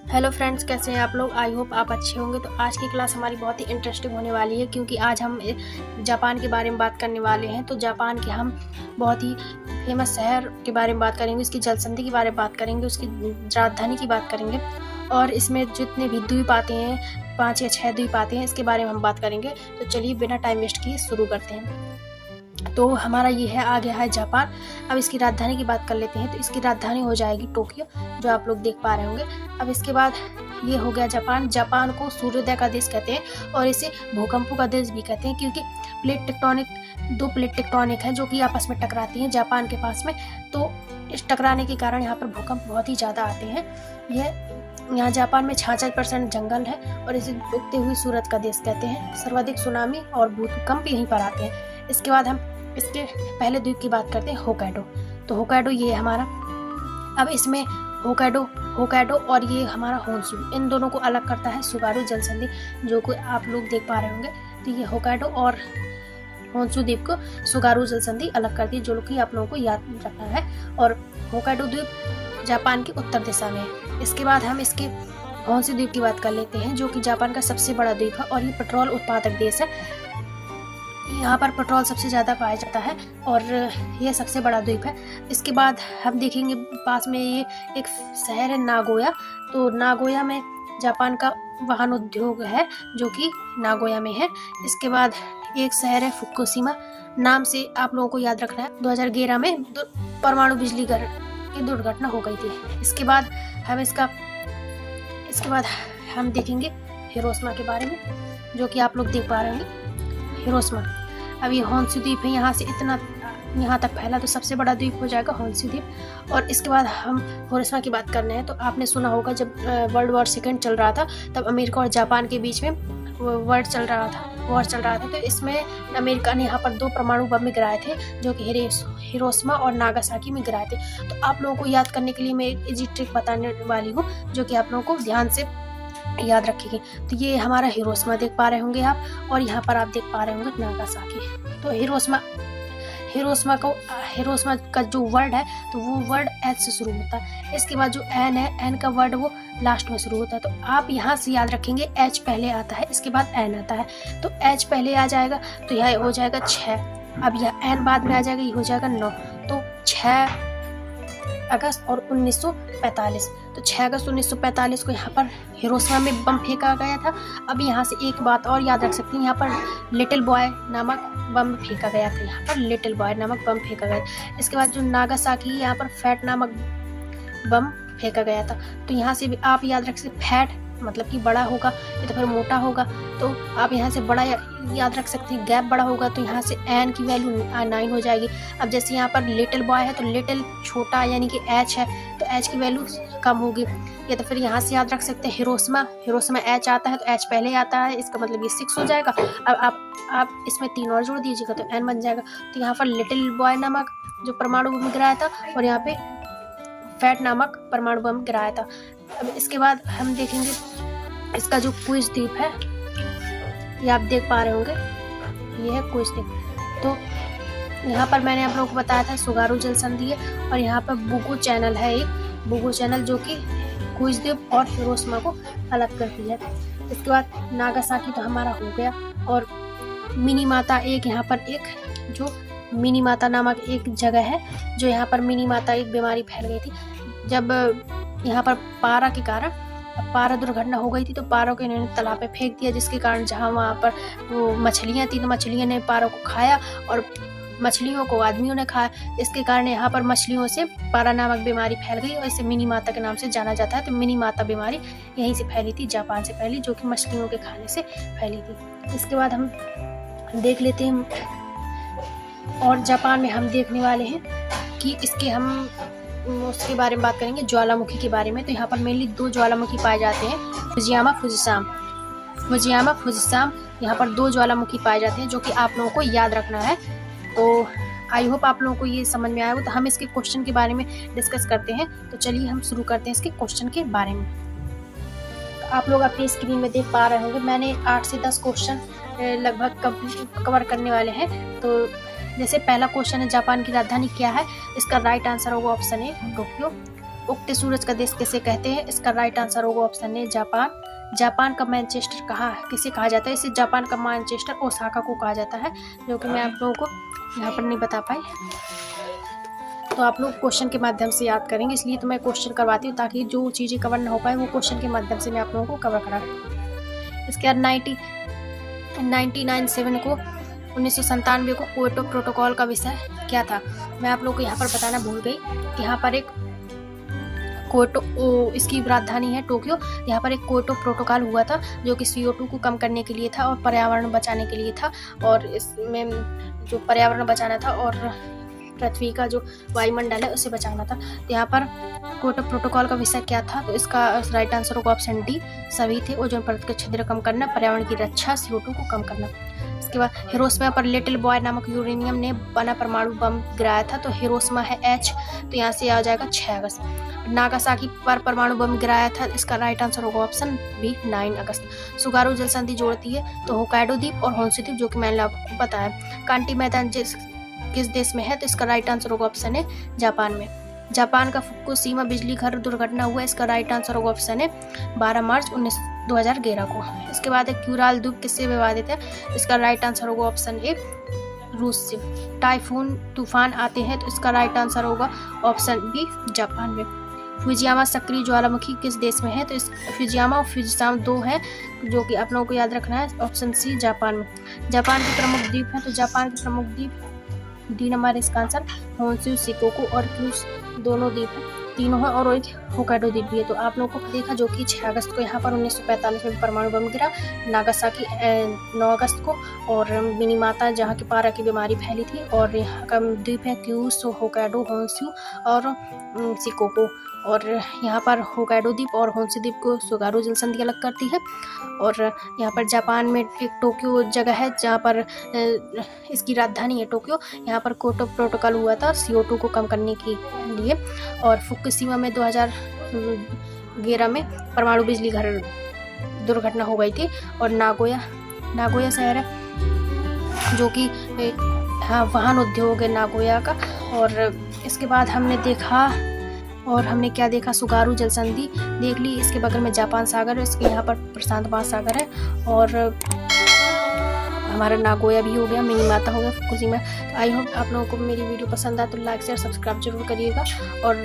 Hello friends, कैसे हैं आप लोग। आई होप आप अच्छे होंगे। तो आज की क्लास हमारी बहुत ही इंटरेस्टिंग होने वाली है, क्योंकि आज हम जापान के बारे में बात करने वाले हैं। तो जापान के हम बहुत ही फेमस शहर के बारे में बात करेंगे, उसकी जलसंधि के बारे में बात करेंगे, उसकी राजधानी की बात करेंगे, और इसमें जितने भी द्वीप आते हैं, 5 या 6 द्वीप आते हैं, इसके बारे में हम बात करेंगे। तो चलिए बिना टाइम वेस्ट किए शुरू करते हैं। तो हमारा ये है, आ गया है जापान। अब इसकी राजधानी की बात कर लेते हैं। तो इसकी राजधानी हो जाएगी टोक्यो, जो आप लोग देख पा रहे होंगे। अब इसके बाद ये हो गया जापान। जापान को सूर्योदय का देश कहते हैं और इसे भूकंपों का देश भी कहते हैं, क्योंकि दो प्लेट टेक्टोनिक है जो कि आपस में टकराती हैं जापान के पास में। तो इस टकराने के कारण यहाँ पर भूकंप बहुत ही ज़्यादा आते हैं। यहाँ जापान में 66% जंगल है और इसे उगते हुए सूरज का देश कहते हैं। सर्वाधिक सुनामी और भूकंप यहीं पर आते हैं। इसके बाद हम इसके पहले द्वीप की बात करते हैं, होक्काइडो। तो होक्काइडो ये हमारा, अब इसमें होक्काइडो और ये हमारा होन्शु, इन दोनों को अलग करता है सुगारू जलसंधि, जो कि आप लोग देख पा रहे होंगे। तो ये होक्काइडो और होन्शु द्वीप को सुगारू जलसंधि अलग करती है, जो कि आप लोगों को याद रखना है। और होक्काइडो द्वीप जापान की उत्तर दिशा में है। इसके बाद हम इसके होन्शु द्वीप की बात कर लेते हैं, जो कि जापान का सबसे बड़ा द्वीप है और ये पेट्रोल उत्पादक देश है। यहाँ पर पेट्रोल सबसे ज़्यादा पाया जाता है और यह सबसे बड़ा द्वीप है। इसके बाद हम देखेंगे पास में ये एक शहर है नागोया। तो नागोया में जापान का वाहन उद्योग है, जो कि नागोया में है। इसके बाद एक शहर है फुकुशिमा, नाम से आप लोगों को याद रखना है। 2011 में परमाणु बिजली घर की दुर्घटना हो गई थी। इसके बाद हम देखेंगे हिरोशिमा के बारे में, जो कि आप लोग देख पा रहे होंगे। हिरोशिमा, अब ये होन्शु द्वीप है, यहाँ से इतना यहाँ तक फैला, तो सबसे बड़ा द्वीप हो जाएगा होन्शु द्वीप। और इसके बाद हम हिरोशिमा की बात करने हैं। तो आपने सुना होगा, जब वर्ल्ड वॉर सेकेंड चल रहा था, तब अमेरिका और जापान के बीच में वॉर चल रहा था। तो इसमें अमेरिका ने यहाँ पर 2 परमाणु बम गिराए थे, जो कि हिरोशिमा और नागासाकी में गिराए थे। तो आप लोगों को याद करने के लिए मैं एक इजी ट्रिक बताने वाली हूँ, जो कि आप लोगों को ध्यान से याद रखेंगे। तो ये हमारा हिरोशिमा देख पा रहे होंगे आप, और यहाँ पर आप देख पा रहे होंगे नागासाकी। तो हिरोशिमा का जो वर्ड है, तो वो वर्ड एच से शुरू होता है। इसके बाद जो एन है, एन का वर्ड वो लास्ट में शुरू होता है। तो आप यहाँ से याद रखेंगे, एच पहले आता है, इसके बाद एन आता है। तो एच पहले आ जाएगा, तो यह हो जाएगा 6। अब यह एन बाद में आ जाएगा, ये हो जाएगा 9। तो 6 अगस्त और 1945। तो 6 अगस्त 1945 को यहाँ पर हिरोशिमा में बम फेंका गया था। अब यहाँ से एक बात और याद रख सकते हैं, यहाँ पर लिटिल बॉय नामक बम फेंका गया था। इसके बाद जो नागासाकी, यहाँ पर फैट नामक बम फेंका गया था। तो यहाँ से भी आप याद रख सकते, फैट मतलब कि बड़ा होगा या तो फिर मोटा होगा। तो आप यहाँ से बड़ा याद रख सकते हैं, गैप बड़ा होगा, तो यहाँ से एन की वैल्यू 9 हो जाएगी। अब जैसे यहाँ पर लिटिल बॉय है, तो लिटिल छोटा यानी कि एच है, तो एच की वैल्यू कम होगी। या तो फिर यहाँ से याद रख सकते हैं हिरोशिमा एच आता है, तो एच पहले आता है, इसका मतलब ये 6 हो जाएगा। अब आप इसमें 3 और जोड़ दीजिएगा तो एन बन जाएगा। तो यहाँ पर लिटिल बॉय नामक जो परमाणु बम गिराया था, और यहाँ पे फैट नामक परमाणु बम गिराया था। अब इसके बाद हम देखेंगे इसका जो क्विज द्वीप है, ये आप देख पा रहे होंगे, ये है क्विज द्वीप। तो यहाँ पर मैंने आप लोगों को बताया था सुगारू जलसंधि है, और यहाँ पर बुगो चैनल है, एक बुगो चैनल, जो कि क्विज द्वीप और हिरोशिमा को अलग करती है। इसके बाद नागासाकी तो हमारा हो गया, और मिनीमाता एक, यहाँ पर एक जो मिनीमाता नामक एक जगह है, जो यहाँ पर मिनीमाता एक बीमारी फैल गई थी। जब यहाँ पर पारा दुर्घटना हो गई थी, तो पारों को इन्होंने तालाब पे फेंक दिया, जिसके कारण जहाँ वहाँ पर वो मछलियाँ थी, तो मछलियों ने पारों को खाया और मछलियों को आदमियों ने खाया। इसके कारण यहाँ पर मछलियों से पारा नामक बीमारी फैल गई और इसे मिनी माता के नाम से जाना जाता है। तो मिनी माता बीमारी यहीं से फैली थी, जापान से फैली, जो कि मछलियों के खाने से फैली थी। इसके बाद हम देख लेते हैं, और जापान में हम देखने वाले हैं कि उसके बारे में बात करेंगे, ज्वालामुखी के बारे में। तो यहाँ पर मेनली 2 ज्वालामुखी पाए जाते हैं, फुजियामा फुजिसाम। यहाँ पर 2 ज्वालामुखी पाए जाते हैं, जो कि आप लोगों को याद रखना है। तो आई होप आप लोगों को ये समझ में आया हो। तो हम इसके क्वेश्चन के बारे में डिस्कस करते हैं। तो चलिए हम शुरू करते हैं इसके क्वेश्चन के बारे में। तो आप लोग अपनी स्क्रीन में देख पा रहे होंगे, मैंने 8 से 10 क्वेश्चन लगभग कवर करने वाले हैं। तो जैसे पहला क्वेश्चन है, जापान की राजधानी क्या है? इसका राइट आंसर होगा ऑप्शन ए, टोक्यो। उगते सूरज का देश किसे कहते हैं? इसका राइट आंसर होगा ऑप्शन ए जापान। जापान का मैनचेस्टर किसे कहा जाता है? इसे जापान का मैनचेस्टर ओसाका को कहा जाता है, जो कि मैं आप लोगों को यहाँ पर नहीं बता पाई। तो आप लोग क्वेश्चन के माध्यम से याद करेंगे, इसलिए तो मैं क्वेश्चन करवाती हूँ ताकि जो चीज़ें कवर ना हो पाए वो क्वेश्चन के माध्यम से मैं आप लोगों को कवर करा। इसके बाद 1997 को 1997 को क्योटो प्रोटोकॉल का विषय क्या था? मैं आप लोगों को यहाँ पर बताना भूल गई कि यहाँ पर एक क्योटो, इसकी राजधानी है टोक्यो। यहाँ पर एक क्योटो प्रोटोकॉल हुआ था जो कि CO2 को कम करने के लिए था और पर्यावरण बचाने के लिए था, और इसमें जो पर्यावरण बचाना था और पृथ्वी का जो वायुमंडल है उसे बचाना था। तो यहाँ पर क्योटो प्रोटोकॉल का विषय क्या था? तो इसका राइट आंसर होगा ऑप्शन डी सभी थे। ओजोन परत के छिद्र कम करना, पर्यावरण की रक्षा, CO2 को कम करना। इसके बाद हिरोशिमा पर लिटिल बॉय नामक यूरेनियम ने बना परमाणु बम गिराया था। तो हिरोशिमा है H, तो यहाँ से आ जाएगा 6 अगस्त। नागासाकी पर परमाणु बम गिराया था, इसका राइट आंसर होगा ऑप्शन बी 9 अगस्त। सुगारू जल संधि जोड़ती है तो होकाइडो द्वीप और होन्शु द्वीप, जो कि मैंने आपको बताया। कांटी मैदान किस देश में है? तो इसका राइट आंसर होगा ऑप्शन ए जापान में। जापान का फुकुशिमा बिजली घर दुर्घटना हुआ, इसका राइट आंसर होगा ऑप्शन ए 12 मार्च 2011 को। इसके बाद एक क्यूराल द्वीप किससे विवादित है? इसका राइट आंसर होगा ऑप्शन ए रूस से। टाइफून तूफान आते हैं, तो इसका राइट आंसर होगा ऑप्शन बी जापान में। फुजियामा सक्रिय ज्वालामुखी किस देश में है? तो इस फुजियामा और फुजिसाम 2 है, जो कि आप लोगों को याद रखना है, ऑप्शन सी जापान में। जापान के प्रमुख द्वीप हैं, तो जापान के प्रमुख द्वीप डी नंबर इसका आंसर होन्शु, शिकोकू और क्यूशू दोनों द्वीप हैं, तीनों हैं, और एक होकाइडो द्वीप भी है। तो आप लोगों को देखा जो कि 6 अगस्त को यहाँ पर 1945 में परमाणु बम गिरा, नागासाकी 9 अगस्त को, और मिनीमाता जहाँ की पारा की बीमारी फैली थी, और यहाँ का द्वीप है क्यूशू, होकाइडो, होन्शु और शिकोकू। और यहाँ पर होकाइडो द्वीप और होन्शु द्वीप को सुगारू जल संधि अलग करती है। और यहाँ पर जापान में एक टोक्यो जगह है जहाँ पर इसकी राजधानी है टोक्यो। यहाँ पर क्योटो प्रोटोकॉल हुआ था CO2 को कम करने के लिए। और फुकुशिमा में 2011 में परमाणु बिजली घर दुर्घटना हो गई थी। और नागोया शहर है जो कि वाहन उद्योग है नागोया का। और इसके बाद हमने क्या देखा? सुगारू जल संधि देख ली। इसके बगल में जापान सागर है, इसके यहाँ पर प्रशांत महासागर है, और हमारा नागोया भी हो गया, मिनीमाता हो गया, फुकुशिमा। तो आई होप आप लोगों को मेरी वीडियो पसंद आए तो लाइक शेयर सब्सक्राइब जरूर करिएगा। और